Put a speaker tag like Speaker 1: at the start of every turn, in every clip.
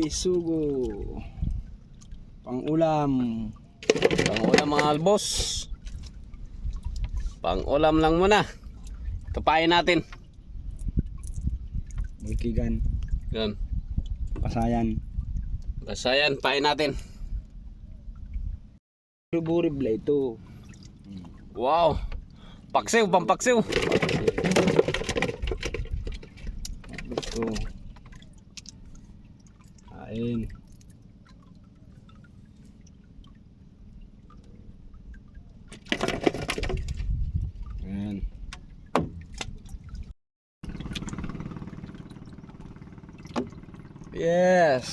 Speaker 1: bisugo. Pang-ulam.
Speaker 2: Pang-ulam mga albos. Pang-ulam lang muna. Tupain natin.
Speaker 1: Bulkigan.
Speaker 2: Yan.
Speaker 1: Pasayan.
Speaker 2: Basta yan, pain natin.
Speaker 1: Buribla ito.
Speaker 2: Wow. Paksiw, pampaksiw.
Speaker 1: Ito. Kain. Ayan. Yes.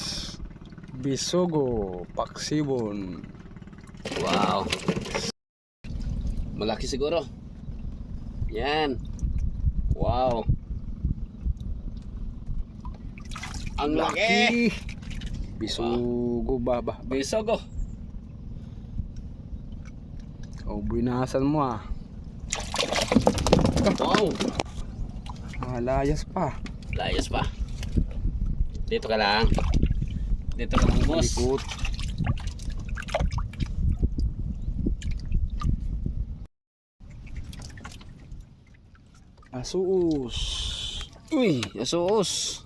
Speaker 1: Bisugo, paksibon.
Speaker 2: Wow. Malaki siguro. Yan. Wow. Ang laki.
Speaker 1: Bisugo ba.
Speaker 2: Bisogo.
Speaker 1: Oh, binasan mo ah.
Speaker 2: Wow.
Speaker 1: Layas pa.
Speaker 2: Layas pa. Dito ka lang. Dito ka lang, boss.
Speaker 1: Likot. Asuus.
Speaker 2: Uy, asuos.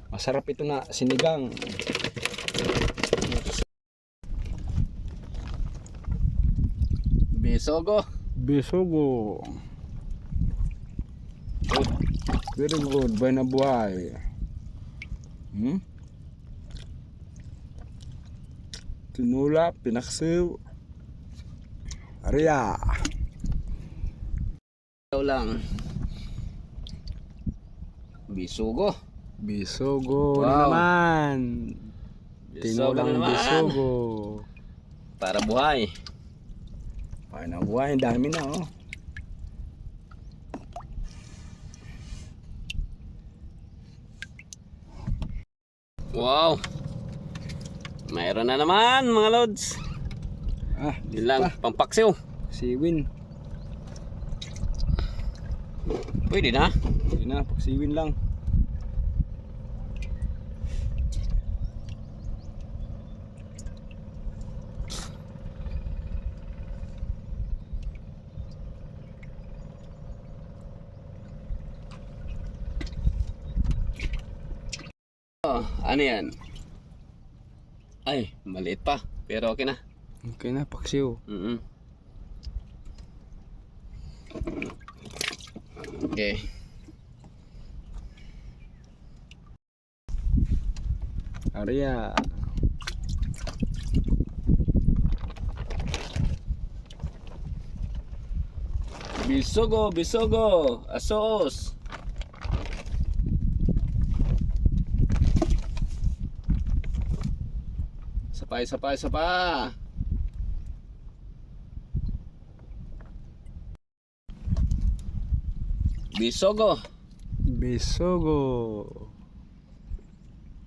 Speaker 1: Masarap ito na sinigang.
Speaker 2: Bisogo.
Speaker 1: Bisugo. Very good. Buhay na buhay. Tinula, pinaksiw. Arya.
Speaker 2: Ikaw lang. Bisugo.
Speaker 1: Bisugo
Speaker 2: Wow.
Speaker 1: na naman.
Speaker 2: Bisogo
Speaker 1: Tinulang
Speaker 2: na naman.
Speaker 1: bisugo.
Speaker 2: Para buhay.
Speaker 1: Buhay na buhay. Ang dami na oh.
Speaker 2: Wow. Mayroon na naman mga lods. Yun lang, pampaksiw.
Speaker 1: Siwin.
Speaker 2: Pwede na.
Speaker 1: Hindi na, pagsiwin lang.
Speaker 2: Oh, ano yan? Ay, maliit pa. Pero okay na.
Speaker 1: Okay na, paksiw.
Speaker 2: Okay.
Speaker 1: Arya.
Speaker 2: Bisogo, bisogo. Asos. Sapa. Bisogo.
Speaker 1: Bisugo.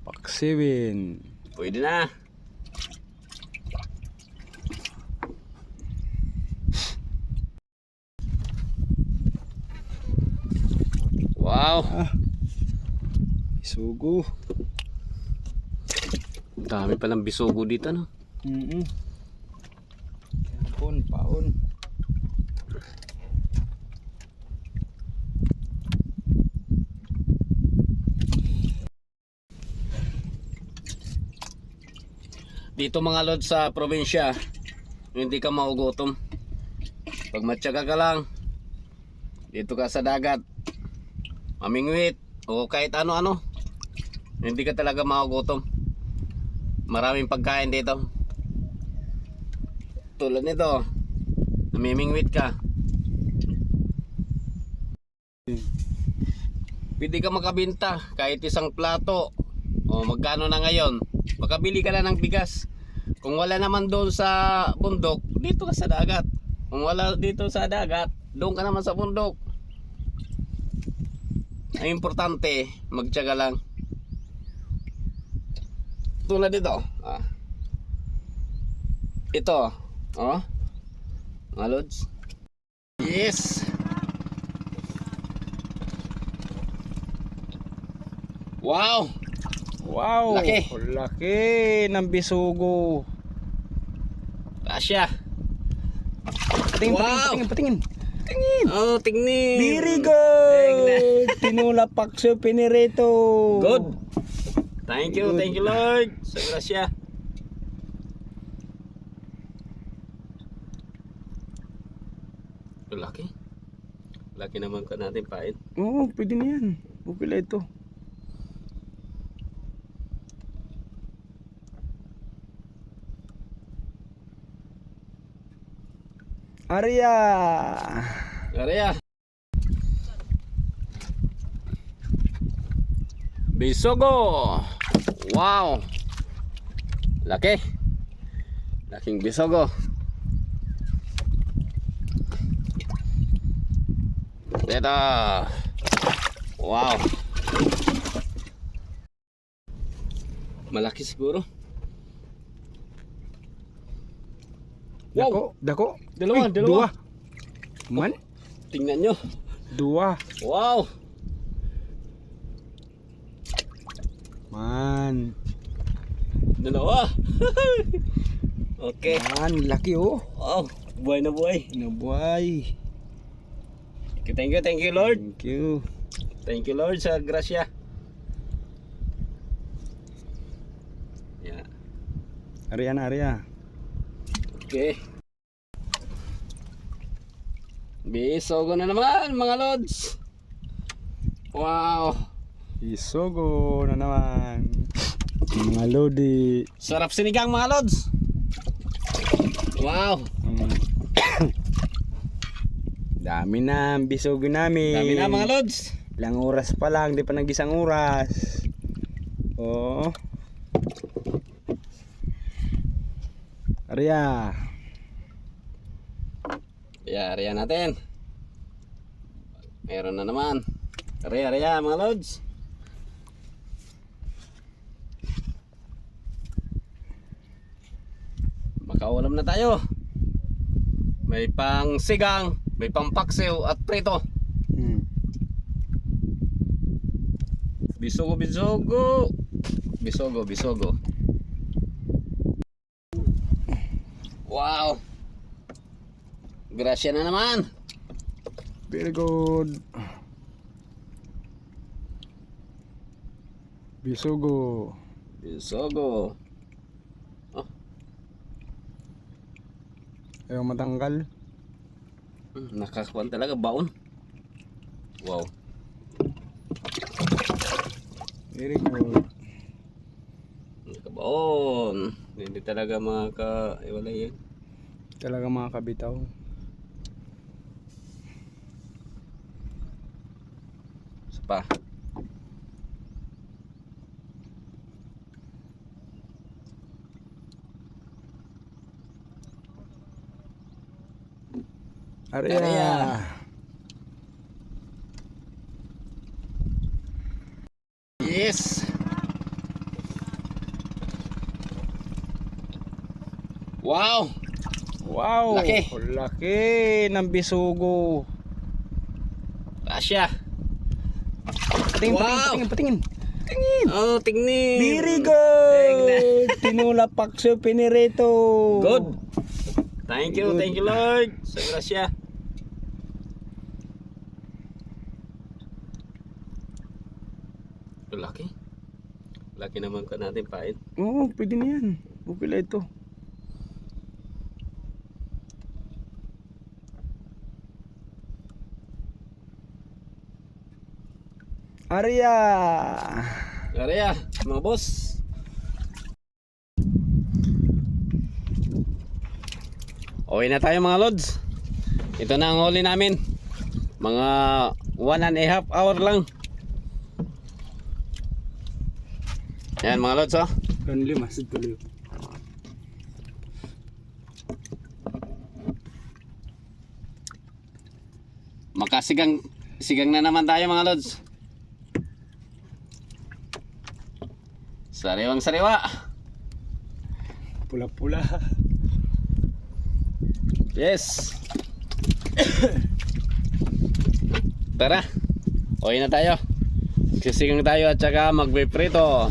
Speaker 1: Paksiwin.
Speaker 2: Pwede na. Wow.
Speaker 1: Bisugo.
Speaker 2: Dami palang bisogo dito, no?
Speaker 1: Paon.
Speaker 2: Dito mga lods sa probinsya, hindi ka maugutom. Pag matyaga ka lang, dito ka sa dagat, mamingwit, o kahit ano-ano, hindi ka talaga maugutom. Maraming pagkain dito. Tulad nito, namimingwit ka. Pwede ka makabenta kahit isang plato. O magkano na ngayon? Makabili ka na ng bigas. Kung wala naman doon sa bundok, dito ka sa dagat. Kung wala dito sa dagat, doon ka naman sa bundok. Ang importante, magtiyaga lang. Tulad dito. Ito. Oh. Mga lods. Yes. Wow.
Speaker 1: Wow!
Speaker 2: Laki.
Speaker 1: Laki ng bisugo.
Speaker 2: Asya.
Speaker 1: Patingin,
Speaker 2: Wow!
Speaker 1: patingin.
Speaker 2: Oh, tingnin.
Speaker 1: Very good! Tinula Paksyo Pinirito.
Speaker 2: Good. Thank you Lord. Sa grasya. Laki. Laki naman ka natin pain.
Speaker 1: Oo, pwede na yan. Okay lang ito. Arya!
Speaker 2: Arya. Bisogo. Wow. Laki. Laking bisogo. Ito. Wow. Malaki siguro. Wow.
Speaker 1: Dako.
Speaker 2: Dalawa,
Speaker 1: Uy,
Speaker 2: dalawa.
Speaker 1: Dua. Man?
Speaker 2: Tingnan nyo.
Speaker 1: Dua.
Speaker 2: Wow.
Speaker 1: Man.
Speaker 2: Dalawa. Okay.
Speaker 1: Man, laki oh.
Speaker 2: Wow. Buhay na buhay.
Speaker 1: Nabuhay.
Speaker 2: Thank you Lord.
Speaker 1: Thank you.
Speaker 2: Thank you Lord sa grasya. Yeah.
Speaker 1: Arya na, Arya.
Speaker 2: Okay. Bisogo na naman mga lods. Wow.
Speaker 1: Isogo na naman. Mga lodi.
Speaker 2: Sarap sinigang mga lods. Wow.
Speaker 1: Dami na ang bisogo namin.
Speaker 2: Dami na mga lods.
Speaker 1: Ilang oras pa lang, di pa nag-isang oras. Oo. Arya.
Speaker 2: Area natin. Meron na naman. Area mga lods. Makaulam na tayo. May pang sigang, may pang paksiw at prito. Bisogo. Wow. Grasya na naman.
Speaker 1: Very good. Bisogo.
Speaker 2: Oh,
Speaker 1: Ayaw matanggal.
Speaker 2: nakakakuan talaga baon. Wow.
Speaker 1: Very good.
Speaker 2: Nakabaon. Hindi talaga makaiwalay yan.
Speaker 1: Talaga mga kabitaw.
Speaker 2: Isa pa.
Speaker 1: Arya.
Speaker 2: Arya. Yes. Wow.
Speaker 1: Wow.
Speaker 2: Laki.
Speaker 1: Laki ng bisugo.
Speaker 2: Asya.
Speaker 1: Patingin.
Speaker 2: Tingnin. Oh, tingnin.
Speaker 1: Very good. Tinula Paksyo Pinirito.
Speaker 2: Good. Thank you Lord. Sa grasya. Laki. Laki naman ka natin pain.
Speaker 1: Oo, pwede na yan. Okay lang ito. Arya.
Speaker 2: Arya, mga boss. Okay na tayo mga lods. Ito na ang huli namin. Mga 1.5 hour lang. Yan mga lods oh.
Speaker 1: Kanli masid tuloy.
Speaker 2: Sigang na naman tayo mga lods. Sariwang sariwa.
Speaker 1: Pula-pula.
Speaker 2: Yes. Tara. Okay na tayo. Sisigang tayo at saka magbe-prito.